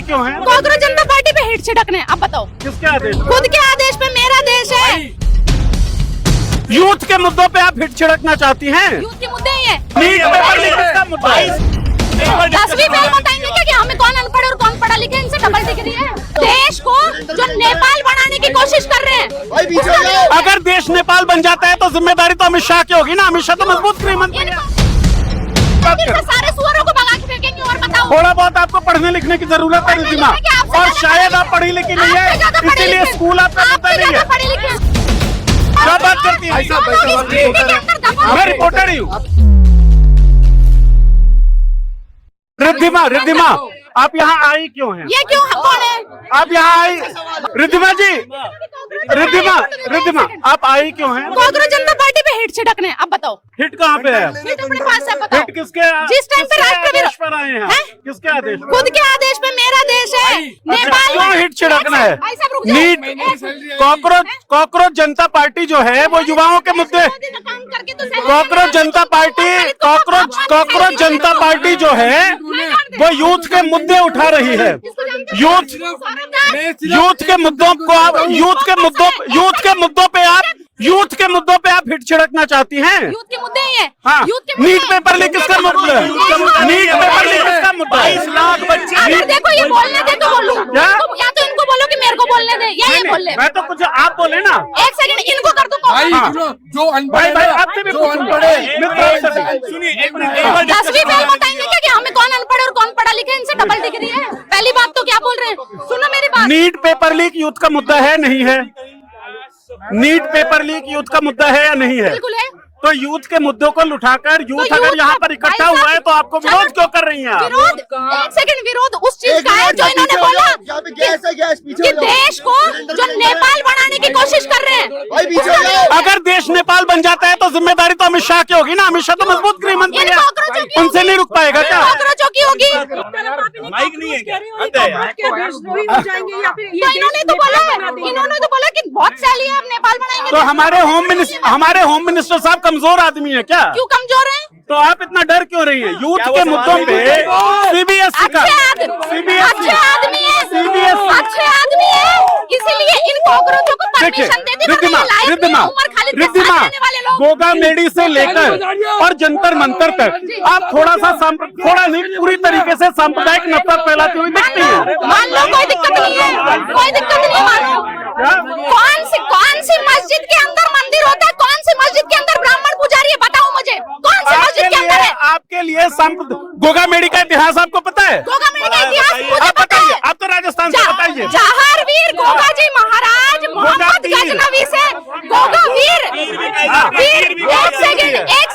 क्यों हैं? कांग्रेस जनता पार्टी पे हिट छिड़कने। अब बताओ किसके आदेश? खुद के आदेश पे। मेरा देश है। यूथ के मुद्दों पे आप हिट छिड़कना चाहती हैं? यूथ के मुद्दे ही है। नीट पेपर लीक किसका मुद्दा है? 10वीं फेल बताएंगे क्या कि हमें कौन अनपढ़ और कौन पढ़ा लिखा है? इनसे डबल डिग्री है। देश को जो नेपाल बनाने की कोशिश कर रहे हैं। अगर देश नेपाल बन जाता है तो जिम्मेदारी तो अमित शाह की होगी ना। अमित शाह तो मजबूत गृह मंत्री है। सारे सुअरों को भगा के फेंकेंगे। और बताओ, थोड़ा बहुत आपको पढ़ने लिखने की जरूरत है रिद्धिमा, और शायद आप पढ़ी लिखी नहीं है, इसीलिए स्कूल आपका पता नहीं है। क्या बात करती है? मैं रिपोर्टर ही हूँ। रिद्धिमा आप यहाँ आई क्यों हैं? ये क्यों कौन है? आप यहाँ आई रिद्धिमा जी, रिद्धिमा आप आई क्यों हैं? कांग्रेस जनता पार्टी पे हिट छिड़कने। अब बताओ हिट कहाँ पे है? हिट अपने पास है। बताओ हिट किसके जिस टाइम पे राष्ट्र आदेश पर आए हैं? किसके आदेश? खुद के आदेश पे। मेरा देश है नेपाल। क्यों हिट छिड़कना है? भाई साहब रुक जाओ। नीट कांग्रेस जनता पार्टी जो है वो युवाओं के मुद्दे। कांग्रेस जनता पार्टी जो है वो यूथ के मुद्दे उठा रही है। यूथ के मुद्दों को आप यूथ के मुद्दों पे आप हिट छिड़कना चाहती हैं? यूथ के मुद्दे ही है। हाँ, नीट पेपर लीक किसका मुद्दा है? नीट पेपर लीक किसका मुद्दा है? 22 लाख बच्चे। अगर देखो ये बोलने दे तो बोलूं, क्या? या तो इनको बोलो कि मेरे को बोलने दे, या ये बोल ले। मैं तो कुछ आप बोले ना। एक सेकंड इनको कर दो। जो अनपढ़ भाई आपसे भी जो अनपढ़ है। सुनिए एक मिनट। 10वीं फेल बताएंगे क्या कि हमें कौन अनपढ़ और कौन पढ़ा लिखा है? इनसे डबल डिग्री है। पहली बात तो क्या बोल रहे हैं? सुनो मेरी बात। नीट पेपर लीक यूथ का मुद्दा है नहीं है? नीट पेपर लीक यूथ का मुद्दा है या नहीं है? बिल्कुल है। तो यूथ के मुद्दों को उठाकर यूथ तो अगर यहाँ पर इकट्ठा हुआ है तो आपको विरोध क्यों कर रही हैं आप? विरोध, एक सेकंड, विरोध उस चीज का है जो इन्होंने बोला कि देश को जो नेपाल बनाने की कोशिश कर रहे हैं। अगर देश नेपाल बन जाता है तो जिम्मेदारी तो अमित शाह की होगी ना। अमित शाह तो मजबूत गृह मंत्री है, उनसे नहीं रुक पाएगा क्या? कांग्रेसों की होगी। माइक नहीं है क्या? इन्होंने तो बोला कि बहुत सैली है, हम नेपाल बनाएंगे। तो हमारे होम मिनिस्टर साहब कमजोर आदमी है क्या? क्यों कमजोर है? तो आप इतना डर क्यों रही हैं? यूथ के मुद्दों पे सीबीएसई का अच्छे आदमी है, इसीलिए इन कांग्रेसों को परमिशन दे दी। रिद्धिमा गोगा मेडी से लेकर और जंतर मंतर तक आप थोड़ा नहीं पूरी तरीके से सांप्रदायिक नफरत फैलाती हुई दिखती है। मान लो कोई दिक्कत नहीं है, कोई दिक्कत नहीं। मानो कौन सी मस्जिद के अंदर मंदिर होता है? कौन सी मस्जिद के अंदर ब्राह्मण पुजारी है? बताओ मुझे, कौन सी मस्जिद के अंदर है? आपके लिए गोगा मेडी का इतिहास आपको पता है? गोगा मेडी का इतिहास मुझे पता है। आप तो राजस्थान से बताइए। जहारवीर गोगा जी महाराज मोहम्मद गजनवी से गोगा वीर एक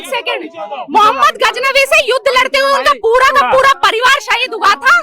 सेकंड मोहम्मद गजनवी से युद्ध लड़ते हुए उनका पूरा का पूरा परिवार शहीद हुआ था।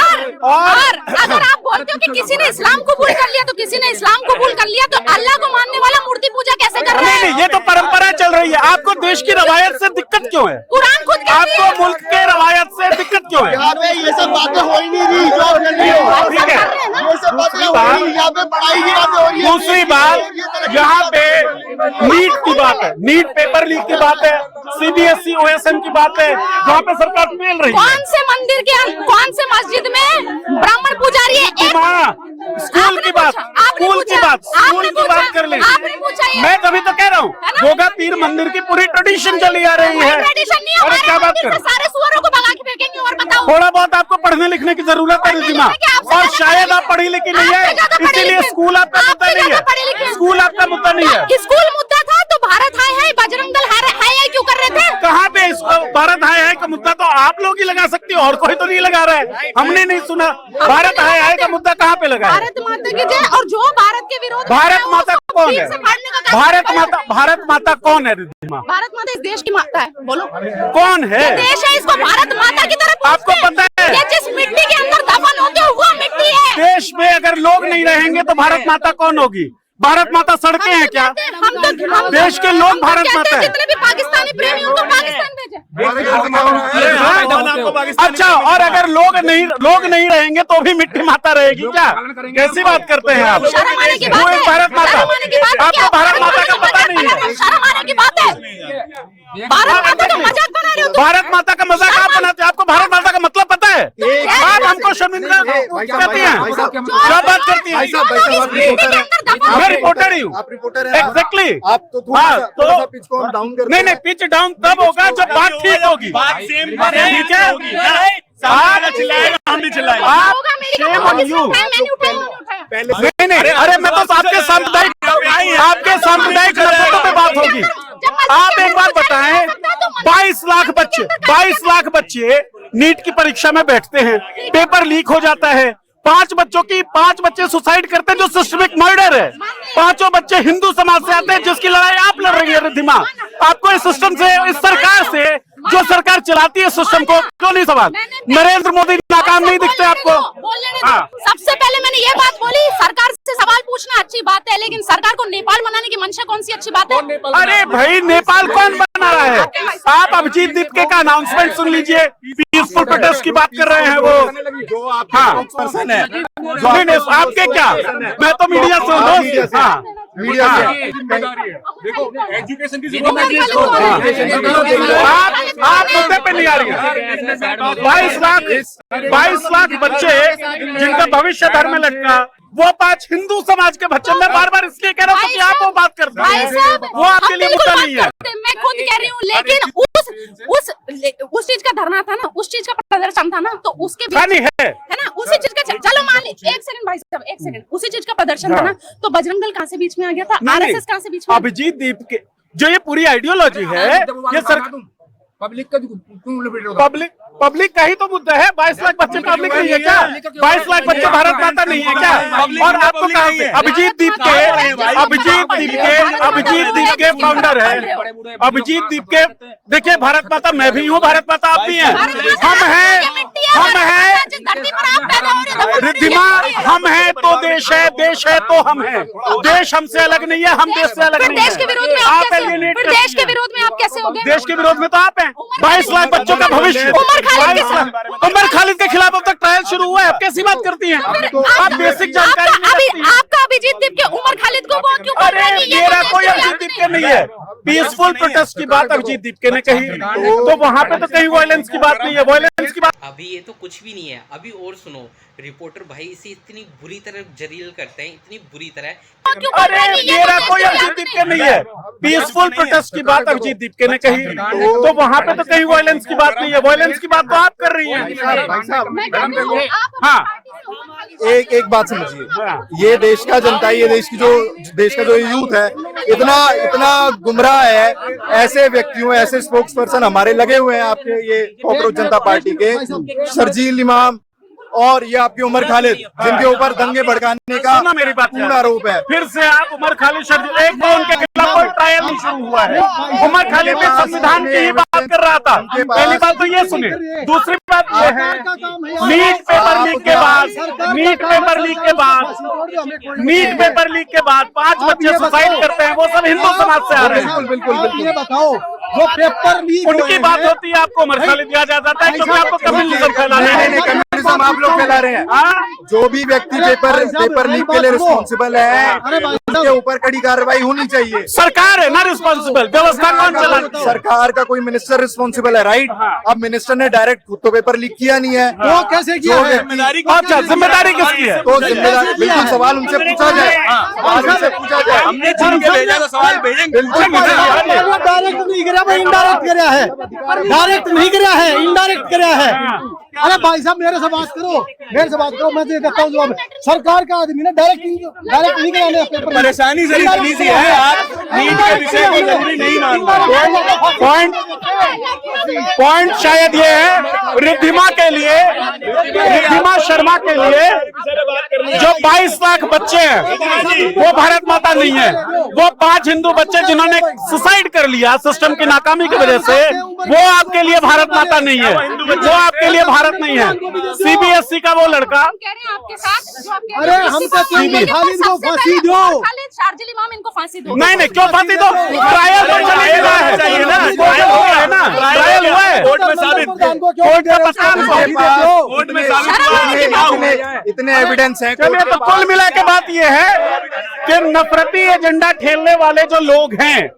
और अगर आप बोलते हो कि किसी ने इस्लाम कबूल कर लिया तो किसी ने इस्लाम कबूल कर लिया, तो अल्लाह को मानने वाला मूर्ति पूजा कैसे कर रहा है? नहीं, ये तो परंपरा चल रही है। आपको देश की रवायत से दिक्कत क्यों है? कुरान खुद आपको मुल्क के रवायत से दिक्कत क्यों है? यहाँ पे ये सब बातें हो ही नहीं रही जो कर रही हो। ठीक है। ये सब बातें हो रही है, यहाँ पे पढ़ाई की बातें हो रही है। दूसरी बात, यहाँ पे नीट की बात है, नीट पेपर लीक की बात है, सीबीएसई ओएसएम की बात है, जहाँ पे सरकार फेल रही है। कौन से मंदिर के कौन से मस्जिद में ब्राह्मण पुजारी है? स्कूल की बात कर ले। मैं तभी तो कह रहा हूँ गोगा पीर मंदिर की पूरी ट्रेडिशन चली आ रही है। ट्रेडिशन नहीं है। अरे क्या बात कर, सारे सुअरों को भगा के फेंकेंगे। और बताओ, थोड़ा बहुत आपको पढ़ने लिखने की जरूरत है रिद्धिमा, और शायद आप पढ़ी लिखी नहीं है, इसीलिए स्कूल आपका मुद्दा नहीं है। स्कूल आपका मुद्दा नहीं है। स्कूल मुद्दा था तो भारत हाय बजरंग दल हाय क्यों कर रहे थे? कहाँ पे भारत हाय का मुद्दा तो आप लोग ही लगा सकती हो, और कोई तो नहीं लगा रहा है। हमने नहीं सुना भारत हाय का मुद्दा कहाँ पे लगा है? भारत माता की जय। और जो भारत के विरोध भारत माता कौन है? भारत माता कौन है रिद्धिमा? भारत माता इस देश की माता है। बोलो कौन है? देश है, इसको भारत माता की तरफ आपको पता है? ये जिस मिट्टी के अंदर दफन होते हो वो मिट्टी है। देश में अगर लोग नहीं रहेंगे तो भारत माता कौन होगी? भारत माता सड़कें हैं क्या? हम देश के लोग भारत माता है। जितने भी पाकिस्तानी प्रेमी उनको पाकिस्तान भेजे। अच्छा, और अगर लोग नहीं रहेंगे तो भी मिट्टी माता रहेगी क्या? कैसी बात करते हैं आप? शर्म आने की बात वो है। एक भारत माता, आपको भारत माता का पता नहीं है। शर्म आने की बात है। भारत माता का मजाक बना रहे हो तुम। भारत माता का मजाक आप बनाते हैं। आपको भारत माता का मतलब पता है? आप हमको शर्मिंदा करती हैं, क्या बात करती हैं? मैं रिपोर्टर ही हूँ। आप रिपोर्टर हैं। एग्जैक्टली। आप तो थोड़ा सा पिच को डाउन कर नहीं, पिच डाउन तब होगा जब बात ठीक होगी। बात सेम पर है, ठीक है, आप चिल्लाएगा, हम भी चिल्लाएंगे। आप shame on you। पहले नहीं, अरे मैं तो आपके सामुदायिक नफरतों पे बात होगी। आप एक बात बताएं, 22 लाख बच्चे नीट की परीक्षा में बैठते हैं, पेपर लीक हो जाता है, 5 बच्चे सुसाइड करते हैं जो सिस्टमिक मर्डर है। 5 बच्चे हिंदू समाज से आते हैं जिसकी लड़ाई आप लड़ रही है रिद्धिमा। आपको इस सिस्टम से, इस सरकार से, जो सरकार चलाती है सिस्टम को, क्यों नहीं सवाल? नरेंद्र मोदी नाकाम नहीं दिखते आपको? सबसे पहले मैंने ये बात बोली, सरकार से सवाल पूछना अच्छी बात है, लेकिन सरकार को नेपाल बनाने की मंशा कौन सी अच्छी बात है? अरे भाई, नेपाल कौन बना रहा है? आप अभिजीत दीपके का अनाउंसमेंट सुन लीजिए, पीसफुल प्रोटेस्ट की बात कर रहे हैं वो। जो आप हाँ, पर्सन है, नहीं, आपके क्या, मैं तो मीडिया से हूँ। मीडिया से देखो, एजुकेशन की आप मुद्दे पे नहीं आ रही है। 22 लाख बच्चे जिनका भविष्य धर में लटका, वो 5 हिंदू समाज के बच्चे। मैं बार बार इसलिए कह रहा हूँ कि आप वो बात करते हैं, वो आपके लिए मुद्दा नहीं है। मैं खुद कह रही हूँ, लेकिन उस चीज का धरना था ना, उस चीज का प्रदर्शन था ना, तो उसके नहीं है ना, उसी चीज का, चलो मान ली, एक सेकंड भाई साहब, एक सेकंड, उसी चीज का प्रदर्शन था ना, तो बजरंग दल कहाँ से बीच में आ गया था? आरएसएस कहाँ से बीच में? अभिजीत दीपके जो ये पूरी आइडियोलॉजी है, ये पब्लिक का क्यों पब्लिक का ही तो मुद्दा है। 22 लाख बच्चे पब्लिक नहीं है क्या? 22 लाख बच्चे भारत माता नहीं है क्या? और आपको कहा अभिजीत दीपके फाउंडर है। अभिजीत दीपके, देखिए, भारत माता मैं भी हूँ, भारत माता आप भी हैं, हम हैं रिद्धिमा, हम हैं तो देश है तो हम हैं। देश हमसे अलग नहीं है, हम देश से अलग नहीं है। देश के विरोध में आप कैसे हो गए? देश के विरोध में तो आप हैं। 22 लाख बच्चों का भविष्य। उमर खालिद के खिलाफ अब तक ट्रायल शुरू हुआ है, आप कैसी बात करती हैं? आप बेसिक जानकारी नहीं रखती हैं। आपका अभिजीत दीपके उमर खालिद को वो क्यों? अरे मेरा कोई अभिजीत दीपके नहीं है। पीसफुल प्रोटेस्ट की बात अभिजीत दीपके ने कही, तो वहाँ पे तो कहीं वायलेंस की बात नहीं है। वायलेंस की बात अभी ये तो कुछ भी नहीं है। अभी और सुनो, रिपोर्टर भाई इसे इतनी बुरी तरह जलील करते हैं, इतनी बुरी तरह। अरे मेरा कोई अभिजीत दीपके नहीं है। पीसफुल प्रोटेस्ट की बात अभिजीत दीपके ने कही, तो वहाँ पे तो कहीं वायलेंस की बात नहीं है। वायलेंस की बात तो आप कर रही हैं। भाई साहब, हाँ, एक बात समझिए, ये देश का जनता, ये देश का जो यूथ है, इतना गुमराह है। ऐसे व्यक्तियों, ऐसे स्पोक्स पर्सन हमारे लगे हुए हैं आपके ये कॉकरोच जनता पार्टी के, शर्जील इमाम और ये आपके उमर खालिद, जिनके ऊपर दंगे भड़काने का मेरी बात पूरा आरोप है। फिर से आप उमर खालिद, एक तो उनके खिलाफ कोई ट्रायल नहीं शुरू हुआ है। उमर खालिद भी संविधान की ही बात कर रहा था। पहली बात तो ये सुनिए। दूसरी बात ये है, नीट पेपर लीक के बाद 5 बच्चे सुसाइड करते हैं, वो सब हिंदू समाज से आ रहे हैं। बिल्कुल। ये बताओ, जो पेपर लीक उनकी बात होती है, आपको उमर खालिद दिया जाता है क्योंकि आपको कम्युनिज्म फैलाना है। कम्युनिज्म आप लोग फैला रहे हैं। जो भी व्यक्ति पेपर लीक के लिए रिस्पॉन्सिबल है, उसके ऊपर कड़ी कार्रवाई होनी चाहिए। सरकार है ना रिस्पॉन्सिबल, व्यवस्था कौन चलाती है? सरकार का कोई मिनिस्टर रिस्पॉन्सिबल है, राइट? अब मिनिस्टर ने डायरेक्ट खुद तो पेपर लीक किया नहीं है, वो कैसे किया है? अच्छा, जिम्मेदारी किसकी है? तो जिम्मेदारी बिल्कुल सवाल उनसे पूछा जाए, हमने चुन के भेजा तो सवाल भेजेंगे। डायरेक्ट नहीं कराया, इनडायरेक्ट कराया है। डायरेक्ट नहीं कराया है, इनडायरेक्ट कराया है। अरे भाई साहब, मेरे से बात करो, मैं तो देता हूँ जवाब। सरकार का आदमी ने डायरेक्ट नहीं कराने पेपर। परेशानी सर इतनी सी है, आप नीट के विषय को जरूरी नहीं मान रहे। पॉइंट शायद ये है, रिद्धिमा शर्मा के लिए जो 22 लाख बच्चे हैं वो भारत माता नहीं है। वो 5 हिंदू बच्चे जिन्होंने सुसाइड कर लिया सिस्टम की नाकामी की वजह से, वो आपके लिए भारत माता नहीं है। वो आपके लिए भारत नहीं है। सीबीएसई का वो लड़का, अरे हम तो खालिद को फांसी दो, शार्जिल इमाम इनको फांसी दो। नहीं, क्यों फांसी दो? ट्रायल तो चलेगा ना, ट्रायल हुआ है, कोर्ट में साबित, कोर्ट में साबित, इतने एविडेंस है। चलिए, तो कुल मिला के बात ये है कि नफरती एजेंडा खेलने वाले जो लोग हैं,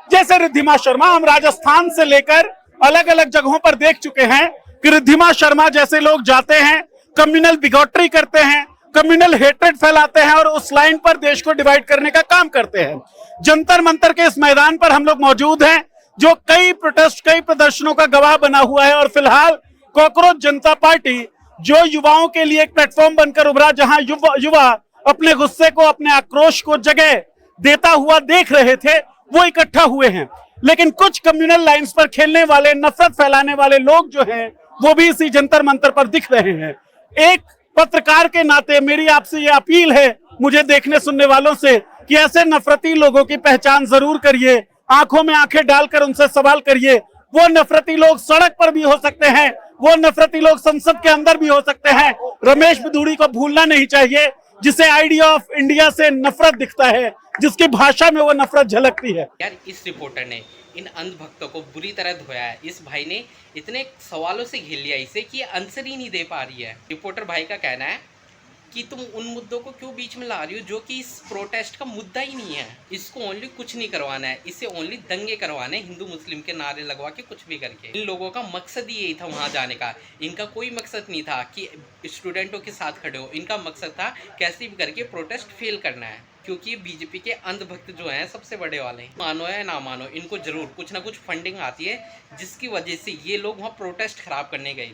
जैसे रिद्धिमा शर्मा, हम राजस्थान से लेकर अलग अलग जगहों पर देख चुके हैं कि रिद्धिमा शर्मा जैसे लोग जाते हैं, कम्युनल बिगॉटरी करते हैं, कम्युनल हेट्रेड फैलाते हैं और उस लाइन पर देश को डिवाइड करने का काम करते हैं। जंतर मंतर के इस मैदान पर हम लोग मौजूद हैं, जो कई प्रोटेस्ट, कई प्रदर्शनों का गवाह बना हुआ है। और फिलहाल कॉकरोच जनता पार्टी जो युवाओं के लिए एक प्लेटफॉर्म बनकर उभरा, जहां युवा अपने गुस्से को, अपने आक्रोश को जगह देता हुआ देख रहे थे, वो इकट्ठा हुए हैं। लेकिन कुछ कम्युनल लाइंस पर खेलने वाले, नफरत फैलाने वाले लोग जो हैं, वो भी इसी जंतर मंतर पर दिख रहे हैं। एक पत्रकार के नाते मेरी आपसे ये अपील है, मुझे देखने सुनने वालों से, कि ऐसे नफरती लोगों की पहचान जरूर करिए, आंखों में आंखें डालकर उनसे सवाल करिए। वो नफरती लोग सड़क पर भी हो सकते हैं, वो नफरती लोग संसद के अंदर भी हो सकते हैं। रमेश बिधूड़ी को भूलना नहीं चाहिए, जिसे आइडिया ऑफ इंडिया से नफरत दिखता है, जिसकी भाषा में वो नफरत झलकती है। यार इस रिपोर्टर ने इन अंधभक्तों को बुरी तरह धोया है। इस भाई ने इतने सवालों से घेर लिया इसे कि ये आंसर ही नहीं दे पा रही है। रिपोर्टर भाई का कहना है कि तुम उन मुद्दों को क्यों बीच में ला रही हो जो कि इस प्रोटेस्ट का मुद्दा ही नहीं है। इसको ओनली कुछ नहीं करवाना है, इसे ओनली दंगे करवाने, हिंदू मुस्लिम के नारे लगवा के कुछ भी करके। इन लोगों का मकसद ही यही था वहाँ जाने का। इनका कोई मकसद नहीं था कि स्टूडेंटों के साथ खड़े हो, इनका मकसद था कैसे भी करके प्रोटेस्ट फेल करना है, क्योंकि बीजेपी के अंधभक्त जो हैं सबसे बड़े वाले हैं। मानो या ना मानो, इनको जरूर कुछ ना कुछ फंडिंग आती है, जिसकी वजह से ये लोग वहाँ प्रोटेस्ट खराब करने गए।